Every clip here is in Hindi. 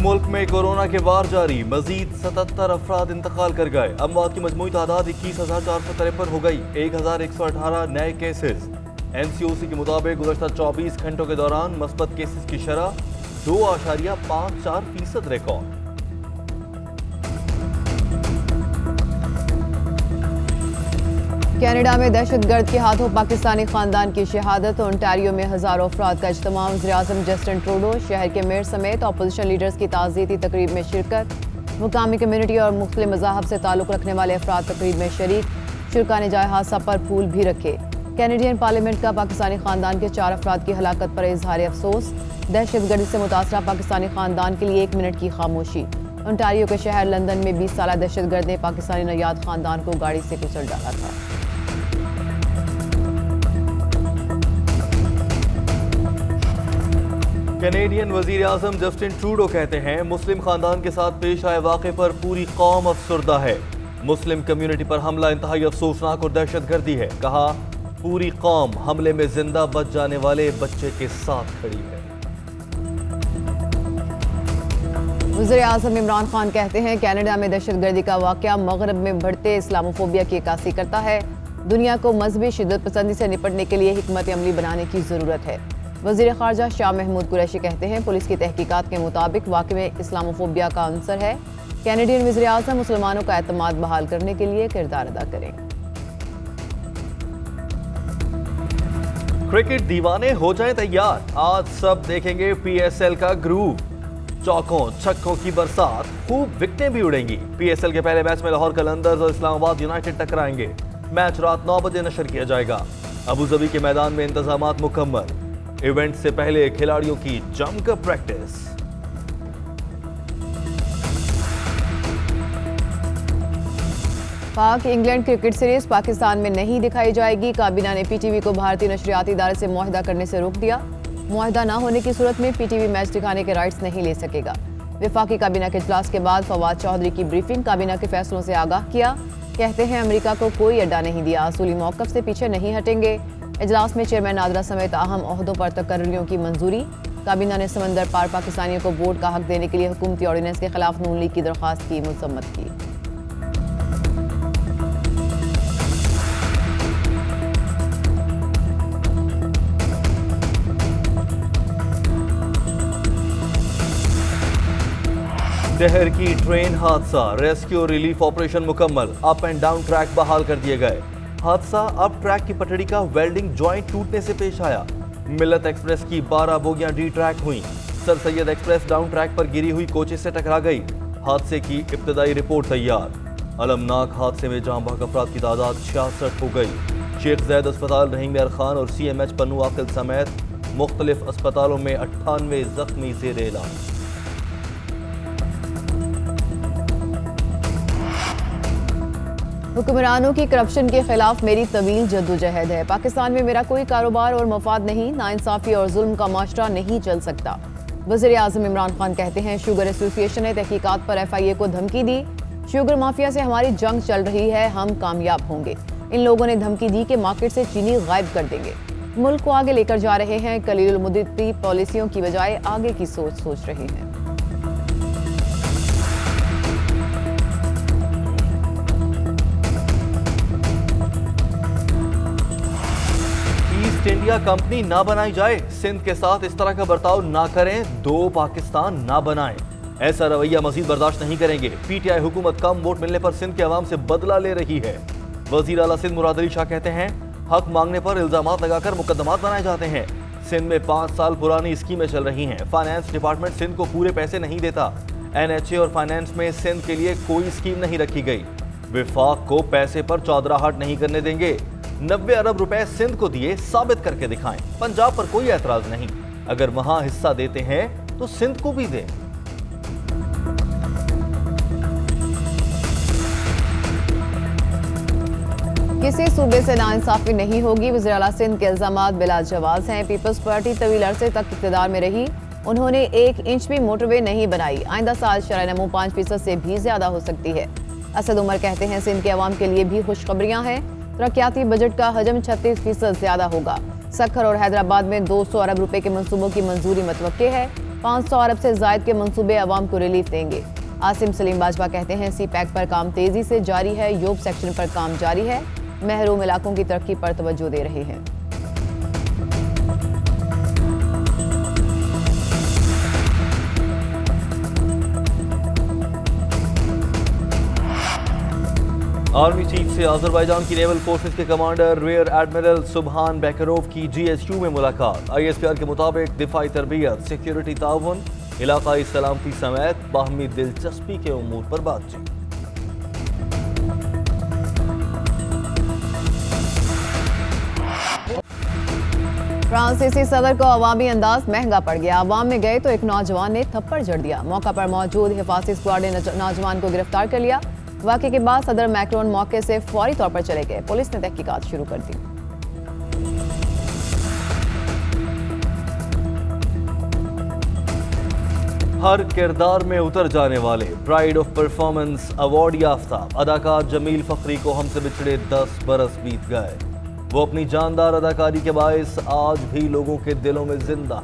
मुल्क में कोरोना के वार जारी, मजीद 77 अफराद इंतकाल कर गए। अमवात की मजमूई तादाद 21,453 हो गई। 1,118 नए केसेस। NCOC के मुताबिक गुज़श्ता 24 घंटों के दौरान मस्बत केसेस की शरह 2.54% रिकॉर्ड। कनाडा में दहशतगर्द के हाथों पाकिस्तानी खानदान की शहादत। ओंटारियो में हजारों अफराद का इज्तिमा। वज़ीर-ए-आज़म जस्टिन ट्रूडो शहर के मेयर समेत अपोजिशन लीडर्स की ताज़ियती तकरीब में शिरकत। मुकामी कम्यूनिटी और मुख्तलिफ मज़ाहब से ताल्लुक़ रखने वाले अफराद तकरीब में शरीक। शुरका ने जाए हादसा पर फूल भी रखे। कैनेडियन पार्लियामेंट का पाकिस्तानी खानदान के 4 अफराद की हलाकत पर इजहार अफसोस। दहशतगर्दी से मुतासरा पाकिस्तानी खानदान के लिए 1 मिनट की खामोशी। ओंटारियो के शहर लंदन में 20 साला दहशतगर्द ने पाकिस्तानी नौयाद खानदान को गाड़ी से कुचल डाला था। कैनेडियन वज़ीर-ए-आज़म जस्टिन ट्रूडो कहते हैं, मुस्लिम खानदान के साथ पेश आए वाक़े पर पूरी कौम अफसुर्दा है। मुस्लिम कम्युनिटी पर हमला इंतहाई अफसोसनाक और दहशतगर्दी है। कहा, पूरी कौम हमले में जिंदा बच जाने वाले बच्चे के साथ खड़ी है। वज़ीर-ए-आज़म इमरान खान कहते हैं, कनाडा में दहशतगर्दी का वाक़या मगरब में बढ़ते इस्लामोफोबिया की अक्कासी करता है। दुनिया को मजहबी शिद्दत पसंदी से निपटने के लिए हिकमत अमली बनाने की ज़रूरत है। वज़ीर ख़ारजा शाह महमूद कुरैशी कहते हैं, पुलिस की तहकीकात के मुताबिक वाक़े में इस्लामोफोबिया का अंसर है। कैनेडियन वज़ीर-ए-आज़म मुसलमानों का एतमाद बहाल करने के लिए किरदार अदा करें। क्रिकेट दीवाने हो जाएं तैयार, आज सब देखेंगे PSL का ग्रूव। चौकों छक्कों की बरसात, खूब विकेटें भी उड़ेंगी। PSL के पहले मैच में लाहौर कलंदर्स और इस्लामाबाद यूनाइटेड टकराएंगे। मैच रात 9 बजे नशर किया जाएगा। अबू धाबी के मैदान में इंतजामात मुकम्मल। इवेंट से पहले खिलाड़ियों की जमकर प्रैक्टिस। पाक इंग्लैंड क्रिकेट सीरीज पाकिस्तान में नहीं दिखाई जाएगी। काबीना ने PTV को भारतीय नशरियाती इदारे से मुआहदा करने से रोक दिया। मुआहदा न होने की सूरत में PTV मैच दिखाने के राइट्स नहीं ले सकेगा। वफाकी काबीना के इजलास के बाद फवाद चौधरी की ब्रीफिंग। काबीना के फैसलों से आगाह किया। कहते हैं, अमेरिका को कोई अड्डा नहीं दिया, असूली मौक़िफ़ से पीछे नहीं हटेंगे। इजलास में चेयरमैन नादरा समेत अहम ओहदों पर तकर्रियों की मंजूरी। काबीना ने समंदर पार पाकिस्तानियों को वोट का हक देने के लिए हुकूमती ऑर्डिनेंस के खिलाफ नून लीग की दरख्वास्त की मजम्मत की। शहर की ट्रेन हादसा, रेस्क्यू और रिलीफ ऑपरेशन मुकम्मल। अप एंड डाउन ट्रैक बहाल कर दिए गए। हादसा अप ट्रैक की पटड़ी का वेल्डिंग जॉइंट टूटने से पेश आया। मिल्लत एक्सप्रेस की 12 बोगियां डी ट्रैक हुई। Sir Syed express down track पर गिरी हुई कोचेस से टकरा गई। हादसे की इब्तदाई रिपोर्ट तैयार। अलमनाक हादसे में जहां बहक अफराद की तादाद 66 हो गई। शेख जैद अस्पताल रहीम यार खान और CMH पन्नू आकिल समेत मुख्तलिफ अस्पतालों में 98 जख्मी ज़ेर इलाज। हुक्मरानों की करप्शन के खिलाफ मेरी तवील जद्दोजहद है। पाकिस्तान में मेरा कोई कारोबार और मफाद नहीं। नाइंसाफी और जुल्म का माशरा नहीं चल सकता। वज़ीर-ए-आज़म इमरान खान कहते हैं, शुगर एसोसिएशन ने तहकीकात पर FIA को धमकी दी। शुगर माफिया से हमारी जंग चल रही है, हम कामयाब होंगे। इन लोगों ने धमकी दी कि मार्केट से चीनी गायब कर देंगे। मुल्क को आगे लेकर जा रहे हैं। कलील मुद्दती पॉलिसियों की बजाय आगे की सोच रहे हैं। ईस्ट इंडिया कंपनी ना बनाई जाए, सिंध के साथ इस तरह का बर्ताव ना करें, 2 पाकिस्तान ना बनाएं। ऐसा रवैया मजीद बर्दाश्त नहीं करेंगे। PTI हुकूमत कम वोट मिलने पर सिंध के अवाम से बदला ले रही है। वजीर आला सिंध मुराद अली शाह कहते हैं, हक मांगने पर इल्जामात लगाकर मुकदमात बनाए जाते हैं। सिंध में 5 साल पुरानी स्कीमें चल रही हैं। फाइनेंस डिपार्टमेंट सिंध को पूरे पैसे नहीं देता। NHA और फाइनेंस में सिंध के लिए कोई स्कीम नहीं रखी गई। विफाक को पैसे पर चौधराहट नहीं करने देंगे। 90 अरब रुपए सिंध को दिए, साबित करके दिखाएं। पंजाब पर कोई एतराज नहीं। अगर वहां हिस्सा देते हैं तो सिंध को भी दें। किसी सूबे से नाइंसाफी नहीं होगी। वज़ीर आला सिंध के इल्जामात बिला जवाज हैं। पीपल्स पार्टी तवील अरसे तक इक़्तिदार में रही, उन्होंने 1 इंच भी मोटरवे नहीं बनाई। आइंदा साल शरह नमो 5% से भी ज्यादा हो सकती है। असद उमर कहते हैं, सिंध के अवाम के लिए भी खुशखबरियां हैं। तरक्याती बजट का हजम 36% ज्यादा होगा। सखर और हैदराबाद में 200 अरब रुपए के मंसूबों की मंजूरी मुतवक्के है। 500 अरब से जायद के मंसूबे अवाम को रिलीफ देंगे। आसिम सलीम बाजवा कहते हैं सी पैक पर काम तेजी से जारी है, यूब सेक्शन पर काम जारी है, महरूम इलाकों की तरक्की पर तवज्जो दे रहे हैं। आर्मी चीफ से आजरबाईजान की नेवल फोर्सेस के कमांडर रियर एडमिरल सुबहान बैकरोव की GSU में मुलाकात। ISPR के मुताबिक दिफाई तरबियत, सिक्योरिटी ताउन, इलाकाई सलामती समेत बाहमी दिलचस्पी के उमूर पर बातचीत। फ्रांसीसी सदर को अवामी अंदाज महंगा पड़ गया। अवाम में गए तो एक नौजवान ने थप्पड़ जड़ दिया। मौका पर मौजूद हिफाजती स्क्वाड ने नौजवान को गिरफ्तार कर लिया। वाक़े के बाद सदर मैक्रोन मौके से फौरी तौर पर चले गए। पुलिस ने तहकीकात शुरू कर दी। हर किरदार में उतर जाने वाले प्राइड ऑफ परफॉर्मेंस अवार्ड याफ्ता अदाकार जमील फखरी को हमसे बिछड़े 10 बरस बीत गए। वो अपनी जानदार अदाकारी के बायस आज भी लोगों के दिलों में जिंदा है।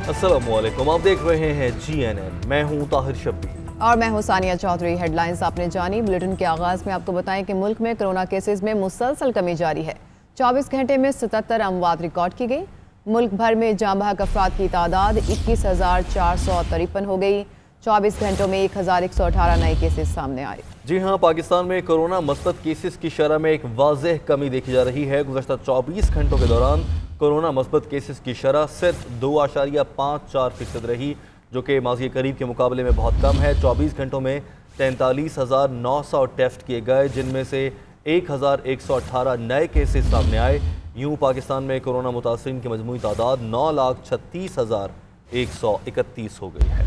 अस्सलामुअलैकुम, आप देख रहे हैं GNN। मैं हूं ताहिर शब्बीर और मैं हूं सानिया चौधरी। हेडलाइंस आपने जानी। बुलेटिन के आगाज में आपको बताएं कि मुल्क में कोरोना केसेस में मुसलसल कमी जारी है। 24 घंटे में 77 अमवात रिकॉर्ड की गई। मुल्क भर में जाँ बहक अफराद की तादाद 21,453 हो गई। 24 घंटों में 1,118 नए केसेस सामने आए। जी हां, पाकिस्तान में कोरोना मस्बत केसेस की शरह में एक वाज़ेह कमी देखी जा रही है। गुज़श्ता 24 घंटों के दौरान कोरोना मस्बत केसेस की शरह सिर्फ 2.54% रही, जो कि माज़ी करीब के मुकाबले में बहुत कम है। 24 घंटों में 43,900 टेस्ट किए गए, जिनमें से 1,118 नए केसेस सामने आए। यूँ पाकिस्तान में कोरोना मुतासिरीन की मजमूई तादाद 9,36,131 हो गई है।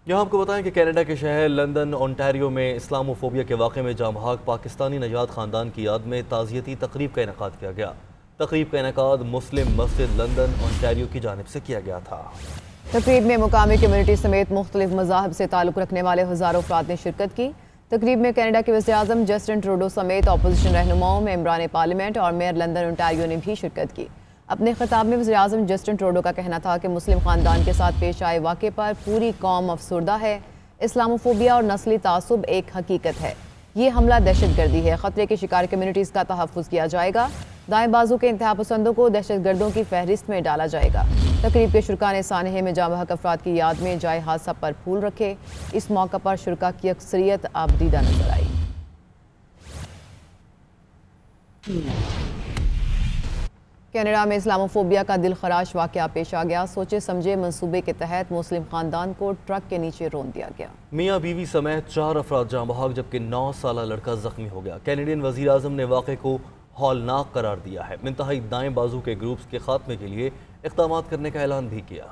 यहाँ आपको बताएं कि कनाडा के शहर लंदन ओंटारियो में इस्लामोफोबिया के वाक़े में जाँ बहक पाकिस्तानी नजात ख़ानदान की याद में ताज़ियती तकरीब का इनेकाद किया गया। तकरीब का इनेकाद मुस्लिम मस्जिद लंदन ओंटारियो की जानिब से किया गया था। तकरीब में मुकामी कम्युनिटी समेत मुख्तलिफ मज़ाहब से ताल्लुक़ रखने वाले हज़ारों अफराद ने शिरकत की। तकरीब में कनाडा के वज़ीर-ए-आज़म जस्टिन ट्रूडो समेत अपोजिशन रहनुमाओं, मेंबरान पार्लियामेंट और मेयर लंदन ओंटारियो ने भी शिरकत की। अपने खिताब में वज़ीर-ए-आज़म जस्टिन ट्रूडो का कहना था कि मुस्लिम ख़ानदान के साथ पेश आए वाक़े पर पूरी कौम अफसुर्दा है। इस्लामोफोबिया और नस्ली तासुब एक हकीकत है। ये हमला दहशतगर्दी है। ख़तरे के शिकार कम्युनिटीज़ का तहफ़्फ़ुज़ किया जाएगा। दाएं बाजू के इंतहा पसंदों को दहशतगर्दों की फहरिस्त में डाला जाएगा। तकरीब के शुरका ने सानहे में जाँ बहक अफराद की याद में जाए हादसा पर फूल रखे। इस मौका पर शुरका की अक्सरियत आबदीदा नजर आई। कनाडा में इस्लामोफोबिया का दिलखराश वाक़या पेश आ गया। सोचे समझे मंसूबे के तहत मुस्लिम खानदान को ट्रक के नीचे रोन दिया गया। मियाँ बीवी समेत 4 अफराद जाँ बहक, जबकि 9 साला लड़का जख्मी हो गया। कैनेडियन वज़ीर-ए-आज़म ने वाक़े को हौलनाक करार दिया है। इंतहाई दाएं बाजू के ग्रुप्स के खात्मे के लिए इक़दामात करने का ऐलान भी किया।